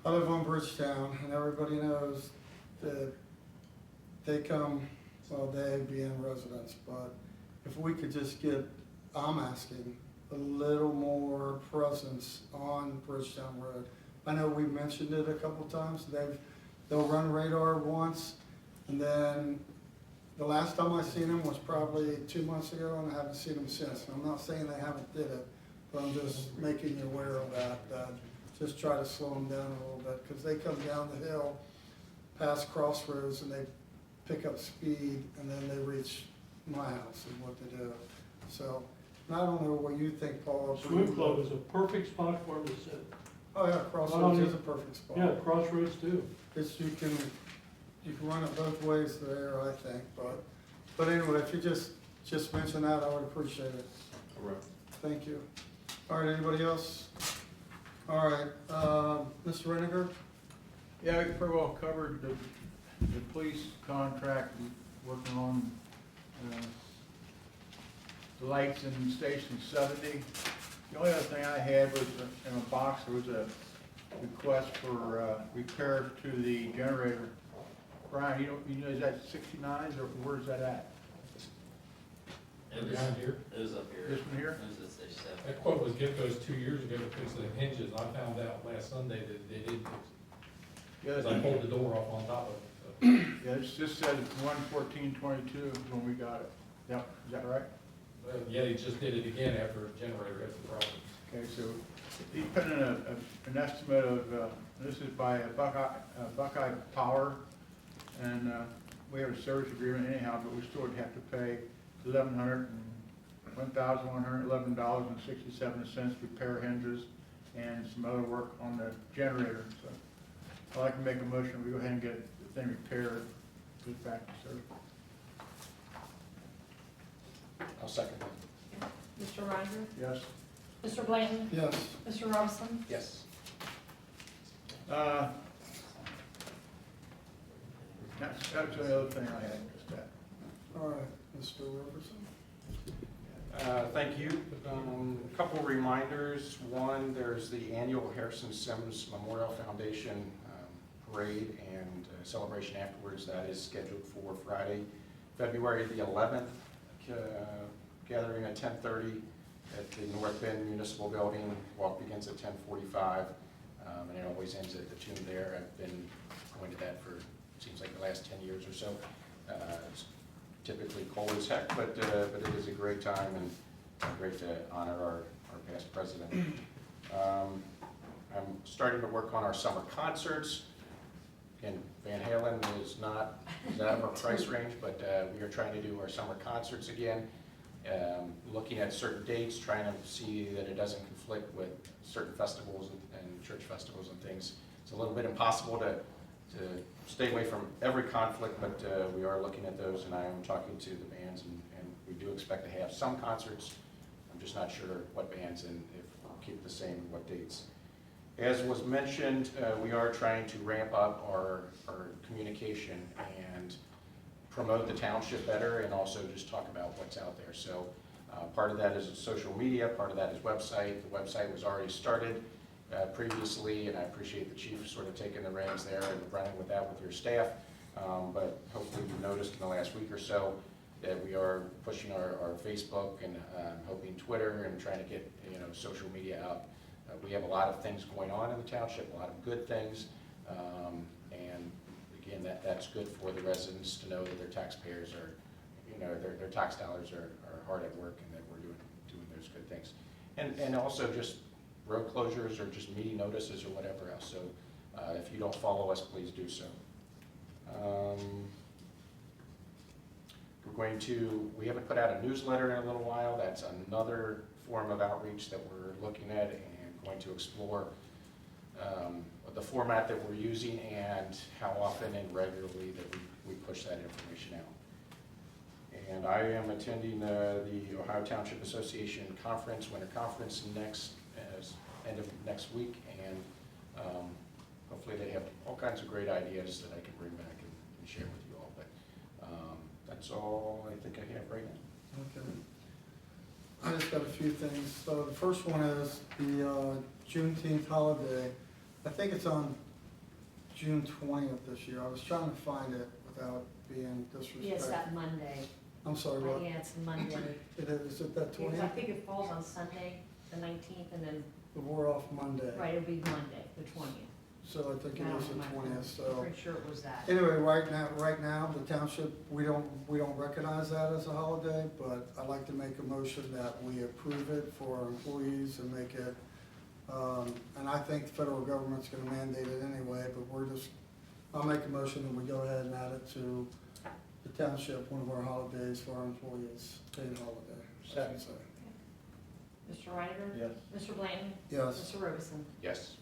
I live on Bridgetown, and everybody knows that they come, well, they being residents, but if we could just get, I'm asking, a little more presence on Bridgetown Road. I know we mentioned it a couple times. They'll run radar once, and then the last time I seen them was probably 2 months ago, and I haven't seen them since. And I'm not saying they haven't did it, but I'm just making you aware of that. Just try to slow them down a little bit, because they come down the hill past Crossroads and they pick up speed, and then they reach my house is what they do. So, and I don't know what you think, Paul. Swim Club is a perfect spot for them to sit. Oh yeah, Crossroads is a perfect spot. Yeah, Crossroads too. It's, you can run it both ways there, I think, but anyway, if you just mention that, I would appreciate it. All right. Thank you. All right, anybody else? All right, Mr. Reniger? Yeah, we pretty well covered the police contract, working on the lights in Station 70. The only other thing I had was in a box, there was a request for repair to the generator. Brian, you know, is that 69s or where's that at? It was Behind here. It was up here. This one here? It was at station 7. That quote was Gifco's 2 years ago to fix the hinges. I found out last Sunday that they did fix it. Yeah, Because I pulled the door off on top of it. yeah, it just said 1/14/22 when we got it. Yep, is that right? So, yeah, they just did it again after a generator had some problems. Okay, so he put in an estimate of, this is by Buckeye Power, and we have a service agreement anyhow, but we still would have to pay $1,111.67 repair hinges and some other work on the generator. So I'd like to make a motion, we go ahead and get the thing repaired, put it back to service. I'll second that. Mr. Reiner? Yes? Mr. Blanton? Yes. Mr. Robinson? Yes. That's the other thing I had, just that. All right, Mr. Robertson? Thank you. A couple reminders. One, there's the annual Harrison Sims Memorial Foundation parade and celebration afterwards. That is scheduled for Friday, February the 11th, gathering at 10:30 at the North Bend Municipal Building. Walk begins at 10:45, and it always ends at the tune there. I've been going to that for, seems like the last 10 years or so. It's typically cold as heck, but it is a great time and great to honor our past president. I'm starting to work on our summer concerts. Again, Van Halen is out of our price range, but we are trying to do our summer concerts again. Looking at certain dates, trying to see that it doesn't conflict with certain festivals and church festivals and things. It's a little bit impossible to stay away from every conflict, but we are looking at those, and I am talking to the bands, and we do expect to have some concerts. I'm just not sure what bands and if we'll keep the same, what dates. As was mentioned, we are trying to ramp up our communication and promote the township better, and also just talk about what's out there. So part of that is social media, part of that is website. The website was already started previously, and I appreciate the chief sort of taking the reins there and running with that with your staff. But hopefully you've noticed in the last week or so that we are pushing our Facebook and hoping Twitter and trying to get social media out. We have a lot of things going on in the township, a lot of good things, and again, that's good for the residents to know that their taxpayers are, their tax dollars are hard at work, and that we're doing those good things. And also just road closures or just meeting notices or whatever else. So if you don't follow us, please do so. We haven't put out a newsletter in a little while. That's another form of outreach that we're looking at and going to explore the format that we're using and how often and regularly that we push that information out. And I am attending the Ohio Township Association Conference, Winter Conference end of next week, and hopefully they have all kinds of great ideas that I can bring back and share with you all. But that's all I think I have right now. Okay. I just got a few things. So the first one is the Juneteenth holiday. I think it's on June 20th this year. I was trying to find it without being Yeah, it's disrespectful. that Monday. I'm sorry, what? Yeah, it's Monday. Is it that Because I 20th? think it falls on Sunday, the 19th, and then, We're off Monday. right, it'll be Monday, the 20th. So I think it I don't is the know my 20th, phone. so. I'm pretty sure it was that. Anyway, right now, the township, we don't recognize that as a holiday, but I'd like to make a motion that we approve it for our employees and make it, and I think the federal government's gonna mandate it anyway, but I'll make a motion that we go ahead and add it to the township, one of our holidays for our employees, paid holiday. I should say. Mr. Reiniger? Yes. Mr. Blanton? Yes. Mr. Robison? Yes.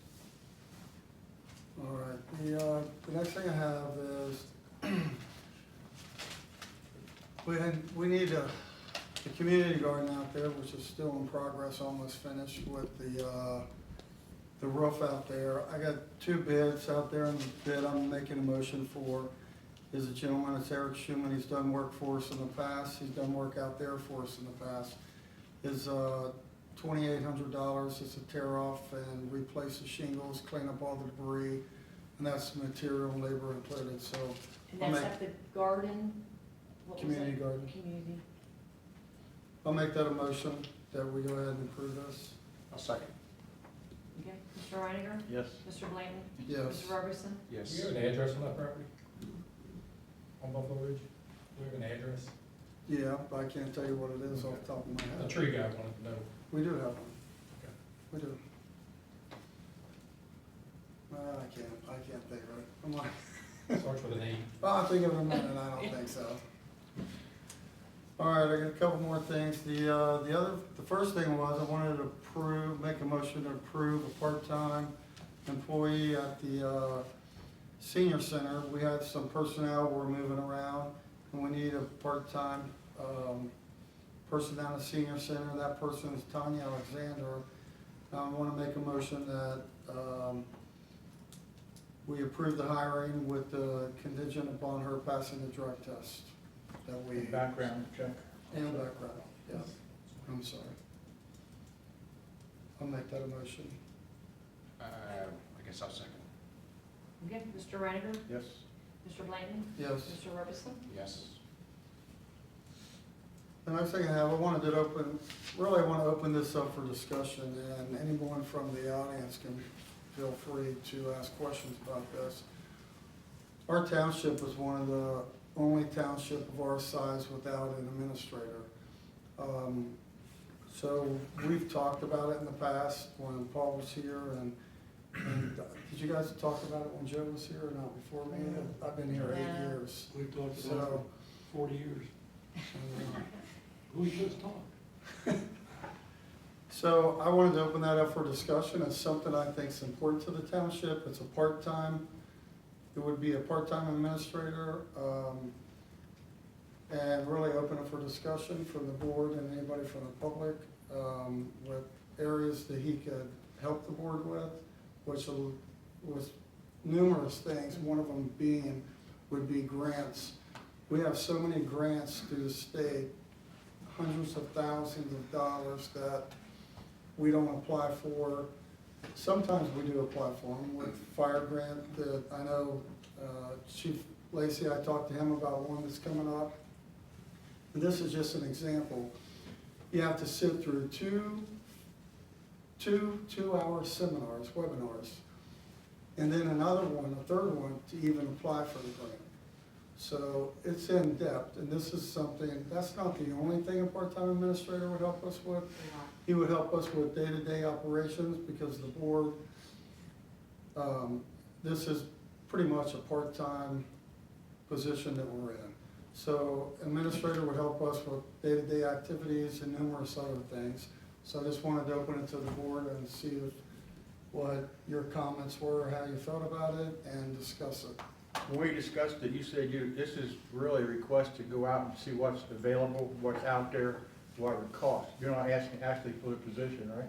All right, the next thing I have is, we need the community garden out there, which is still in progress, almost finished with the roof out there. I got 2 bids out there, and the bid I'm making a motion for is a gentleman, it's Eric Schumann. He's done work for us in the past, he's done work out there for us in the past. Is $2,800, it's a tear off and replace the shingles, clean up all the debris, and that's material and labor included, so. And I'll that's make- at the garden? What was Community it? garden. Community. I'll make that a motion that we go ahead and approve this. I'll second. Okay, Mr. Reiniger? Yes. Mr. Blanton? Yes. Mr. Robison? Do Yes. you have an address on that property? On Buffalo Ridge? Do we have an address? Yeah, but I can't tell you what it is off the top of my The head. tree guy wanted to know. We do have one. Okay. We do. I can't think of it. I'm like, Starts with an E. I'll think of it in a minute, I don't think so. All right, I got a couple more things. The first thing was I wanted to make a motion to approve a part-time employee at the senior center. We had some personnel we're moving around, and we need a part-time person down at the senior center. That person is Tanya Alexander. I want to make a motion that we approve the hiring with the contingent upon her passing the drug test. That we. Background check. And background, yes. I'm sorry. I'll make that a motion. I guess I'll second. Okay, Mr. Reiniger? Yes. Mr. Blanton? Yes. Mr. Robison? Yes. The next thing I have, I want to open this up for discussion, and anyone from the audience can feel free to ask questions about this. Our township is one of the only township of our size without an administrator. So we've talked about it in the past when Paul was here, and did you guys talk about it when Joe was here or not before me? I've been here 8 Yeah. years. We've talked about it So, for 40 years. uh, We just talked. So I wanted to open that up for discussion. It's something I think is important to the township. It's a part-time, it would be a part-time administrator, and really open it for discussion from the board and anybody from the public, with areas that he could help the board with, which was numerous things, one of them would be grants. We have so many grants through the state, hundreds of thousands of dollars that we don't apply for. Sometimes we do apply for them with fire grant that I know Chief Lacy, I talked to him about one that's coming up. And this is just an example. You have to sit through two-hour seminars, webinars, and then another one, a third one, to even apply for the grant. So it's in depth, and this is something, that's not the only thing a part-time administrator would help us with. He would help us with day-to-day operations because the board, this is pretty much a part-time position that we're in. So administrator would help us with day-to-day activities and numerous other things. So I just wanted to open it to the board and see what your comments were, how you felt about it, and discuss it. When we discussed it, you said this is really a request to go out and see what's available, what's out there, what it would cost. You're not asking actually for the position, right?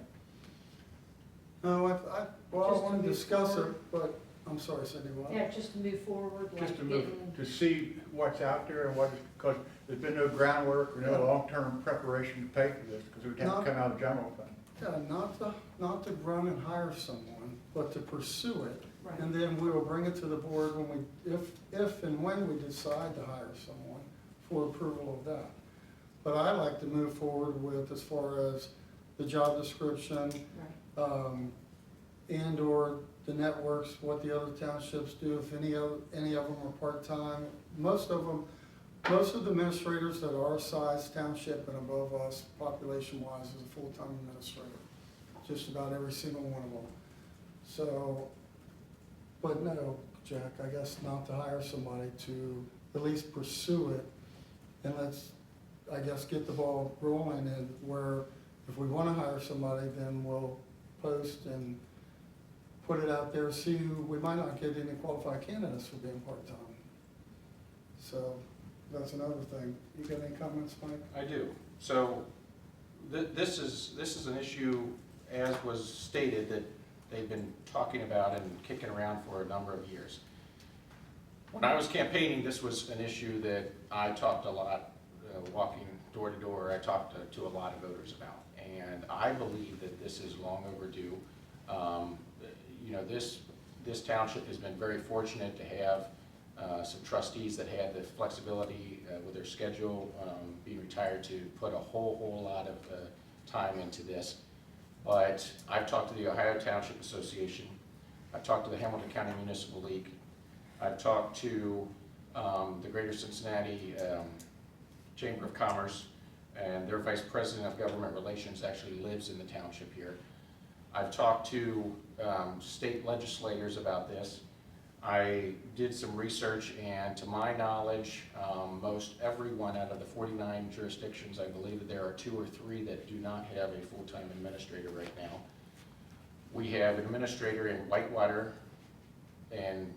No, I Just to want to move discuss forward. it, but, I'm sorry, Cindy, what? Yeah, just to move forward, like Just to move, getting, to see what's out there and what, because there's been no groundwork or no long-term preparation to pay for this, because it would have to come out of the general fund. Yeah, not to run and hire someone, but to pursue it Right. And then we will bring it to the board when we, if and when we decide to hire someone for approval of that. But I like to move forward with as far as the job description, Right. and/or the networks, what the other townships do, if any of them are part-time. Most of the administrators that are size township and above us, population-wise, is a full-time administrator. Just about every single one of them. So, but no, Jack, I guess not to hire somebody, to at least pursue it. And let's, I guess, get the ball rolling, and where if we wanna hire somebody, then we'll post and put it out there, see who, we might not get any qualified candidates for being part-time. So, that's another thing. You got any comments, Mike? I do. So this is an issue, as was stated, that they've been talking about and kicking around for a number of years. When I was campaigning, this was an issue that I talked a lot, walking door to door, I talked to a lot of voters about. And I believe that this is long overdue. You know, this township has been very fortunate to have some trustees that had the flexibility with their schedule, being retired, to put a whole lot of time into this. But I've talked to the Ohio Township Association, I've talked to the Hamilton County Municipal League, I've talked to the Greater Cincinnati Chamber of Commerce, and their Vice President of Government Relations actually lives in the township here. I've talked to state legislators about this. I did some research, and to my knowledge, most everyone out of the 49 jurisdictions, I believe that there are 2 or 3 that do not have a full-time administrator right now. We have an administrator in Whitewater and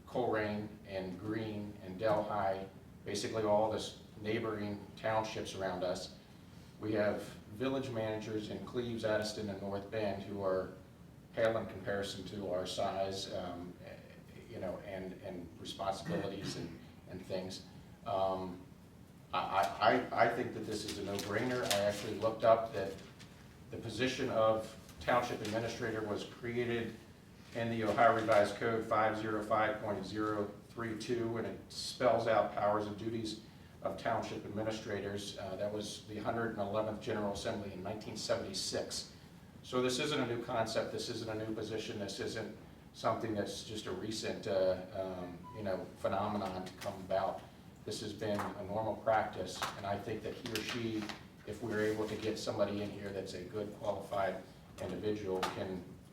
Coleraine and Greene and Delhi, basically all the neighboring townships around us. We have village managers in Cleves, Addiston, and North Bend who are pale in comparison to our size, you know, and responsibilities and things. I think that this is a no-brainer. I actually looked up that the position of township administrator was created in the Ohio Revised Code 505.032, and it spells out powers and duties of township administrators. That was the 111th General Assembly in 1976. So this isn't a new concept, this isn't a new position, this isn't something that's just a recent you know, phenomenon to come about. This has been a normal practice, and I think that he or she, if we're able to get somebody in here that's a good qualified individual,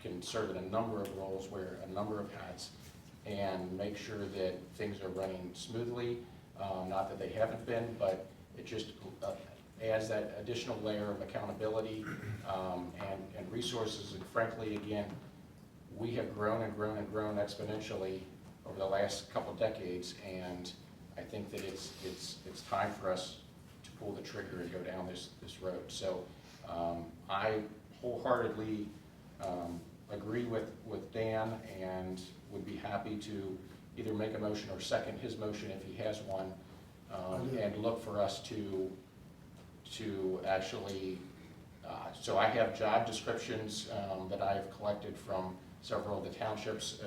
can serve in a number of roles, wear a number of hats, and make sure that things are running smoothly. Not that they haven't been, but it just adds that additional layer of accountability and resources. And frankly, again, we have grown and grown and grown exponentially over the last couple of decades, and I think that it's time for us to pull the trigger and go down this road. So I wholeheartedly agree with Dan, and would be happy to either make a motion or second his motion if he has one, and look for us to actually, so I have job descriptions that I have collected from several of the townships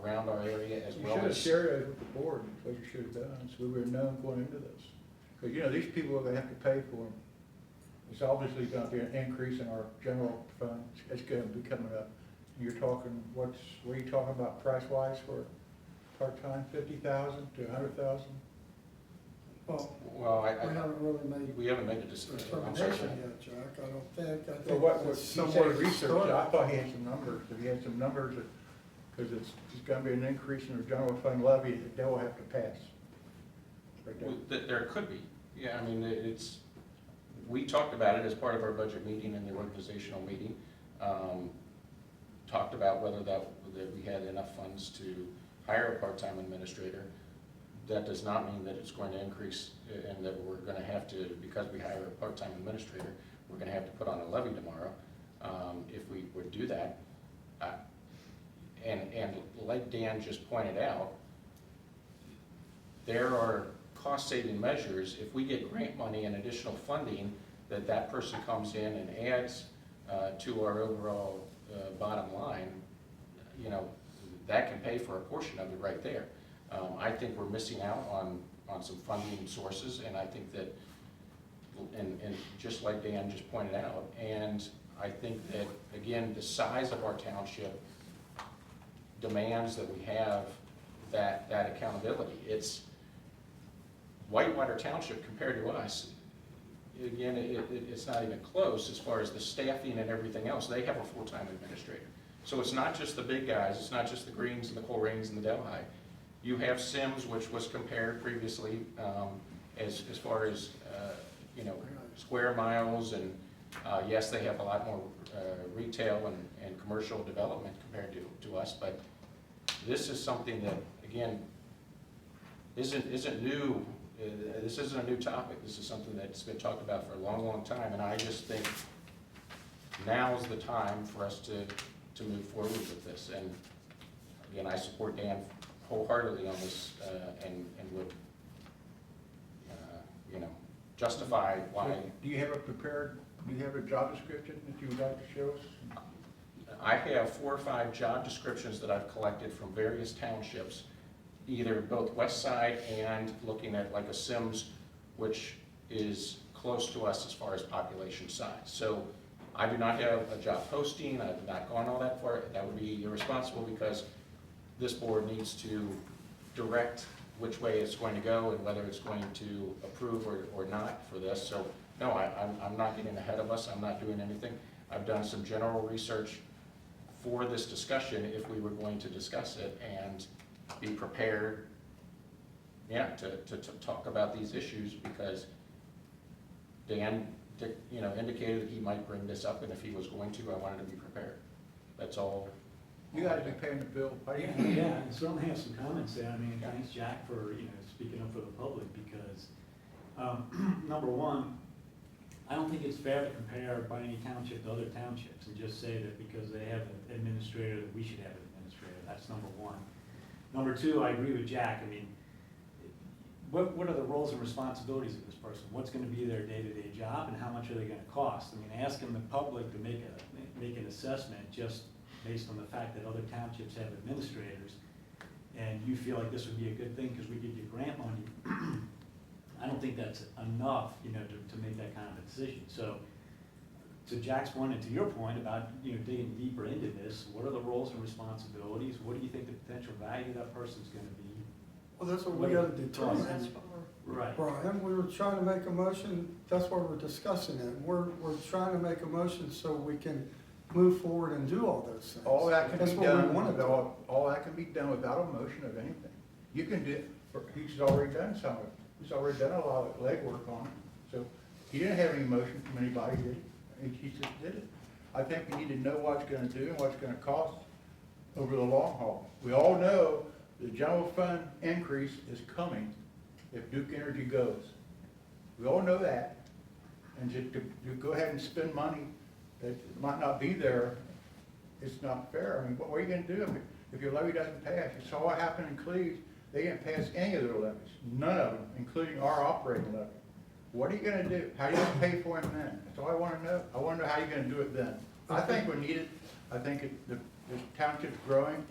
around our area, as You well should have as. shared it with the board, that's what you should have done, so we were known going into this. Because, you know, these people are gonna have to pay for them. It's obviously gonna be an increase in our general fund, it's gonna be coming up. You're talking, what are you talking about price-wise for part-time, 50,000 to 100,000? Well, Well, we haven't really made a a decision. determination yet, Jack, I don't think. I Well, think what it's he somewhere said research, started. I thought he had some numbers, if he had some numbers, because it's gonna be an increase in the general fund levy that they will have to pass. Right there. There could be, yeah, I mean, we talked about it as part of our budget meeting and the organizational meeting. Talked about whether that we had enough funds to hire a part-time administrator. That does not mean that it's going to increase, and that we're gonna have to, because we hire a part-time administrator, we're gonna have to put on a levy tomorrow, if we would do that. And like Dan just pointed out, there are cost-saving measures. If we get grant money and additional funding, that person comes in and adds to our overall bottom line, you know, that can pay for a portion of it right there. I think we're missing out on some funding sources, and I think that, and just like Dan just pointed out, and I think that, again, the size of our township demands that we have that accountability. It's Whitewater Township compared to us, again, it's not even close as far as the staffing and everything else. They have a full-time administrator. So it's not just the big guys, it's not just the Greens and the Colerains and the Delhi. You have Sims, which was compared previously as far as, you know, square miles, and yes, they have a lot more retail and commercial development compared to us, but this is something that, again, isn't new. This isn't a new topic. This is something that's been talked about for a long, long time, and I just think now is the time for us to move forward with this. And again, I support Dan wholeheartedly on this, and would, you know, justify why. Do you have a job description that you would like to show us? I have 4 or 5 job descriptions that I've collected from various townships, either both west side and looking at like a Sims, which is close to us as far as population size. So I do not have a job posting, I've not gone all that far. That would be irresponsible, because this board needs to direct which way it's going to go and whether it's going to approve or not for this. So no, I'm not getting ahead of us. I'm not doing anything. I've done some general research for this discussion if we were going to discuss it, and be prepared, yeah, to talk about these issues, because Dan, you know, indicated that he might bring this up, and if he was going to, I wanted to be prepared. That's all. You gotta be paying the bill. Yeah, and certainly have some comments there. I mean, thanks, Jack, for, you know, speaking up for the public, because, number one, I don't think it's fair to compare Binding Township to other townships and just say that because they have an administrator that we should have an administrator. That's number one. Number two, I agree with Jack. I mean, what are the roles and responsibilities of this person? What's gonna be their day-to-day job, and how much are they gonna cost? I mean, asking the public to make an assessment just based on the fact that other townships have administrators, and you feel like this would be a good thing because we give you grant money, I don't think that's enough, you know, to make that kind of a decision. So, to Jack's point and to your point about, you know, digging deeper into this, what are the roles and responsibilities? What do you think the potential value of that person's gonna be? Well, that's what we gotta That's determine. what we're, Right. Brian, we were trying to make a motion, that's why we're discussing it. We're trying to make a motion so we can move forward and do all those things. All that can That's be what we done wanna do. all that can be done without a motion of anything. You can do, he's already done some of it. He's already done a lot of legwork on it. So he didn't have any motion from anybody, did he? He just did it. I think we need to know what it's gonna do and what it's gonna cost over the long haul. We all know the general fund increase is coming if Duke Energy goes. We all know that. And to go ahead and spend money that might not be there, it's not fair. I mean, what are you gonna do if your levy doesn't pass? You saw what happened in Cleves. They didn't pass any of their levies, none of them, including our operating levy. What are you gonna do? How are you gonna pay for them then? That's all I wanna know. I wanna know how you're gonna do it then. I think we need it. I think the township's growing,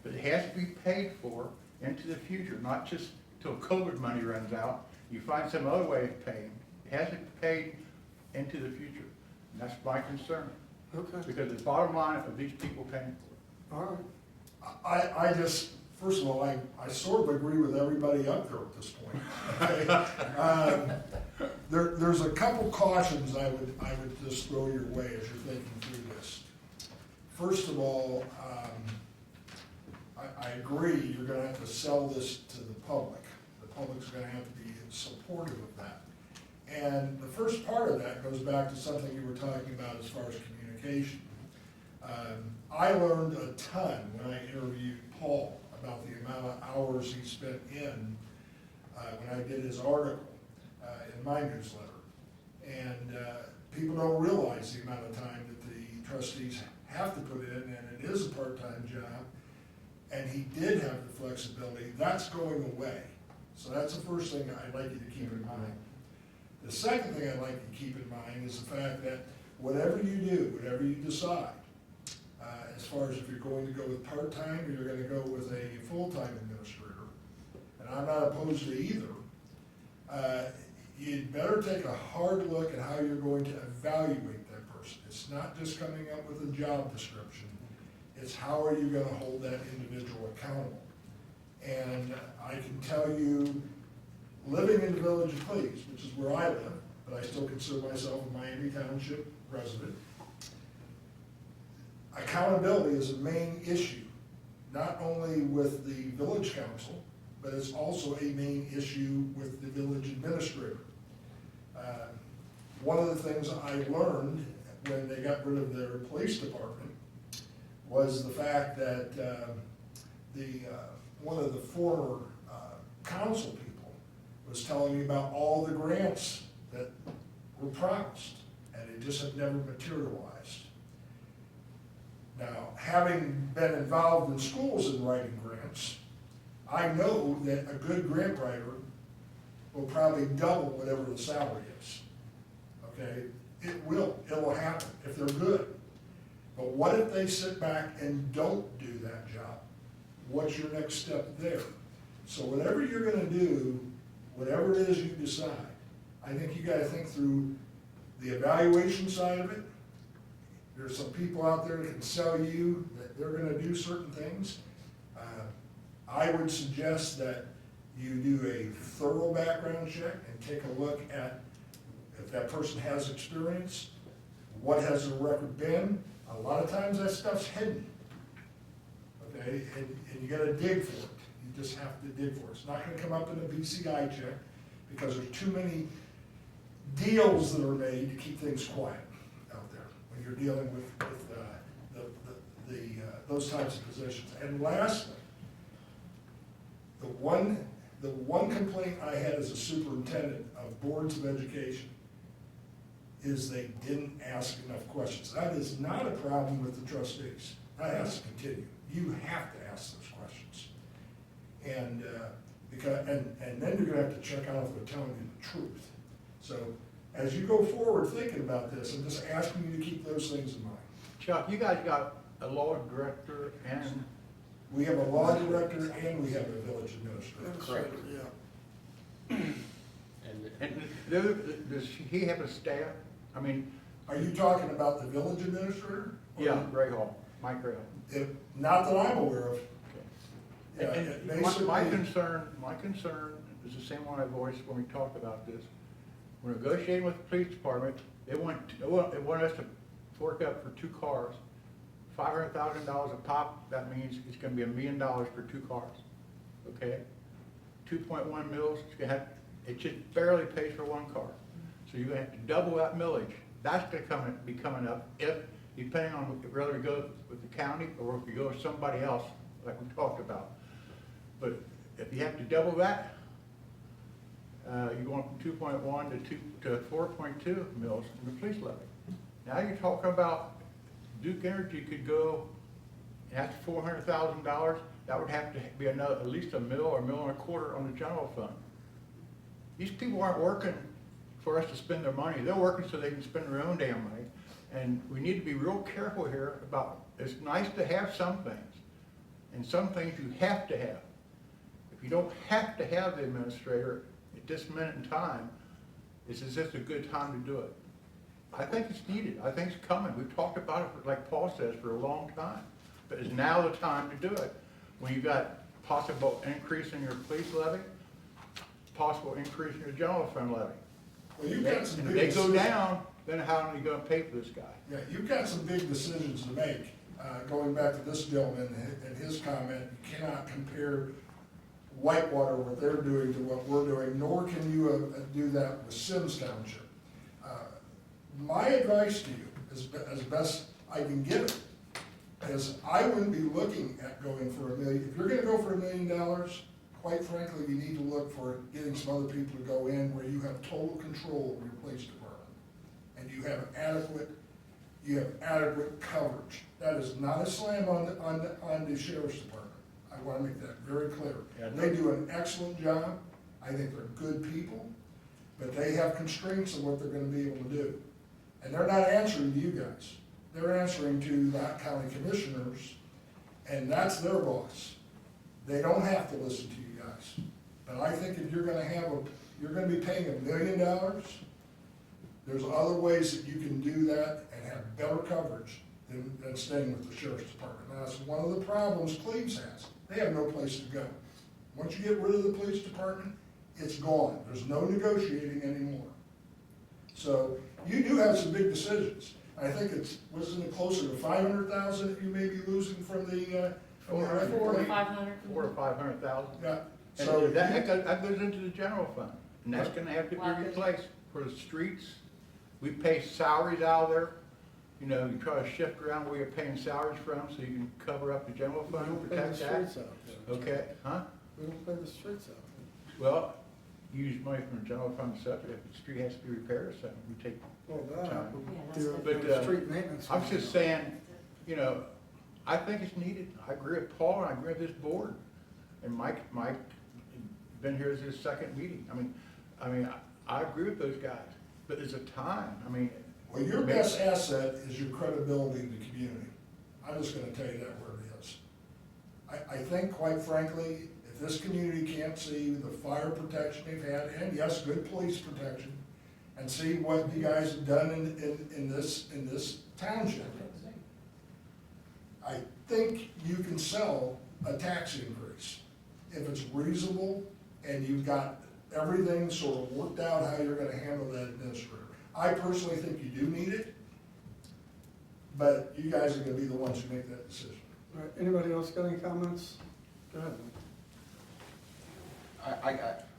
but it has to be paid for into the future, not just till COVID money runs out. You find some other way of paying. It has to be paid into the future. And that's my concern, Okay, because the bottom line of these people paying for all right. I just, first of all, I sort of agree with everybody up there at this point. Okay? There's a couple cautions I would just throw your way as you're thinking through this. First of all, I agree, you're gonna have to sell this to the public. The public's gonna have to be supportive of that. And the first part of that goes back to something you were talking about as far as communication. I learned a ton when I interviewed Paul about the amount of hours he spent in when I did his article in my newsletter. And people don't realize the amount of time that the trustees have to put in, and it is a part-time job. And he did have the flexibility. That's going away. So that's the first thing I'd like you to keep in mind. The second thing I'd like you to keep in mind is the fact that whatever you do, whatever you decide, as far as if you're going to go with part-time or you're gonna go with a full-time administrator, and I'm not opposed to either, you'd better take a hard look at how you're going to evaluate that person. It's not just coming up with a job description, it's how are you gonna hold that individual accountable. And I can tell you, living in the Village of Cleves, which is where I live, but I still consider myself a Miami Township resident, accountability is a main issue, not only with the village council, but it's also a main issue with the village administrator. One of the things I learned when they got rid of their police department was the fact that one of the former council people was telling me about all the grants that were promised, and it just had never materialized. Now, having been involved in schools in writing grants, I know that a good grant writer will probably double whatever the salary is. Okay? It'll happen if they're good. But what if they sit back and don't do that job? What's your next step there? So whatever you're gonna do, whatever it is you decide, I think you gotta think through the evaluation side of it. There's some people out there that can sell you that they're gonna do certain things. I would suggest that you do a thorough background check and take a look at if that person has experience, what has their record been. A lot of times that stuff's hidden, okay, and you gotta dig for it. You just have to dig for it. It's not gonna come up in a BCI check because there's too many deals that are made to keep things quiet out there when you're dealing with those types of positions. And lastly, the one complaint I had as a superintendent of boards of education is they didn't ask enough questions. That is not a problem with the trustees. That has to continue. You have to ask those questions. And and then you're gonna have to check out if they're telling you the truth. So as you go forward thinking about this, I'm just asking you to keep those things in mind. Chuck, you guys got a law director and, We have a law director and we have a village administrator. Correct. Yeah. and does he have a staff? I mean, Are you talking about the village administrator? Or- yeah, Ray Hall, Mike Ray Hall. Not that I'm aware of. Yeah, And it my basically- concern is the same one I voiced when we talked about this. We're negotiating with the police department, they want us to fork up for 2 cars, $500,000 a pop. That means it's gonna be $1 million for 2 cars, okay? 2.1 mils, it just barely pays for 1 car. So you're gonna have to double that millage. That's gonna be coming up depending on whether we go with the county or if we go with somebody else, like we talked about. But if you have to double that, you're going from 2.1 to 4.2 mils in the police levy. Now you're talking about Duke Energy could go, that's $400,000, that would have to be another, at least $1 mil or $1.25 million on the general fund. These people aren't working for us to spend their money, they're working so they can spend their own damn money. And we need to be real careful here about, it's nice to have some things, and some things you have to have. If you don't have to have the administrator at this minute in time, it's just a good time to do it. I think it's needed, I think it's coming, we've talked about it, like Paul says, for a long time. But it's now the time to do it, when you've got possible increase in your police levy, possible increase in your general fund levy. Well, you've got some And big if they go decisions. down, then how are you gonna pay for this guy? Yeah, you've got some big decisions to make. Going back to this gentleman and his comment, you cannot compare Whitewater, what they're doing, to what we're doing, nor can you do that with Sims Township. My advice to you, as best I can give it, is I wouldn't be looking at going for $1 million. If you're gonna go for $1 million, quite frankly, you need to look for getting some other people to go in where you have total control of your police department. And you have adequate coverage. That is not a slam on the sheriff's department. I want to make that very clear. Yeah. They do an excellent job. I think they're good people, but they have constraints on what they're going to be able to do. And they're not answering to you guys. they're answering to the county commissioners, and that's their boss. They don't have to listen to you guys. But I think if you're gonna be paying $1 million, there's other ways that you can do that and have better coverage than staying with the sheriff's department. Now, that's one of the problems Cleves has. They have no place to go. Once you get rid of the police department, it's gone. There's no negotiating anymore. So you do have some big decisions. I think wasn't it closer to 500,000 that you may be losing from the, from the 400 to rec? 500. 400,000 or 500,000. Yeah. And So that goes into the general fund, and that's gonna have to be replaced for the streets. We pay salaries out of there, you know, you try to shift around where you're paying salaries from, so you can cover up the general We fund and don't pay the protect that. streets out there. Okay, huh? We don't pay the streets out Well, you use money from the general fund subject, if the street has to be repaired or something, we take. there. Well, that, Time. Yeah, that's do But, the street maintenance. I was just saying, you know, I think it's needed. I agree with Paul and I agree with this board. And Mike, been here as his second meeting. I mean, I agree with those guys, but there's a time, I mean. Well, your best asset is your credibility in the community. I'm just gonna tell you that where it is. I think, quite frankly, if this community can't see the fire protection they've had, and yes, good police protection, and see what you guys have done in this township, I think you can sell a tax increase if it's reasonable and you've got everything sort of worked out how you're gonna handle that administrator. I personally think you do need it, but you guys are gonna be the ones who make that decision. All right, anybody else got any comments? Go ahead.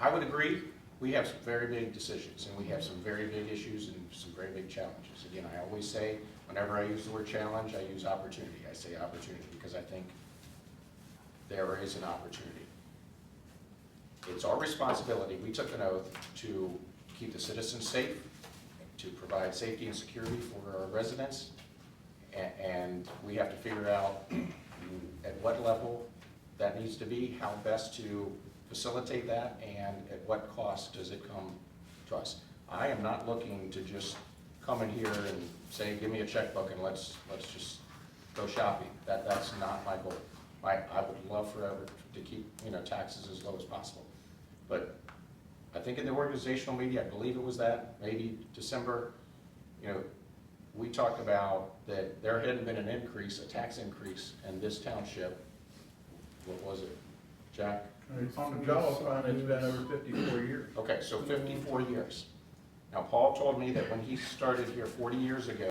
I would agree, we have some very big decisions, and we have some very big issues and some very big challenges. Again, I always say, whenever I use the word challenge, I use opportunity. I say opportunity because I think there is an opportunity. It's our responsibility, we took an oath to keep the citizens safe, to provide safety and security for our residents, and we have to figure out at what level that needs to be, how best to facilitate that, and at what cost does it come to us. I am not looking to just come in here and say, give me a checkbook and let's just go shopping. That's not my goal. I would love forever to keep, taxes as low as possible. But I think in the organizational meeting, I believe it was that, maybe December, we talked about that there hadn't been an increase, a tax increase in this township. What was it, Jack? On the general fund, it's been over 54 years. Okay, so 54 years. Now, Paul told me that when he started here 40 years ago,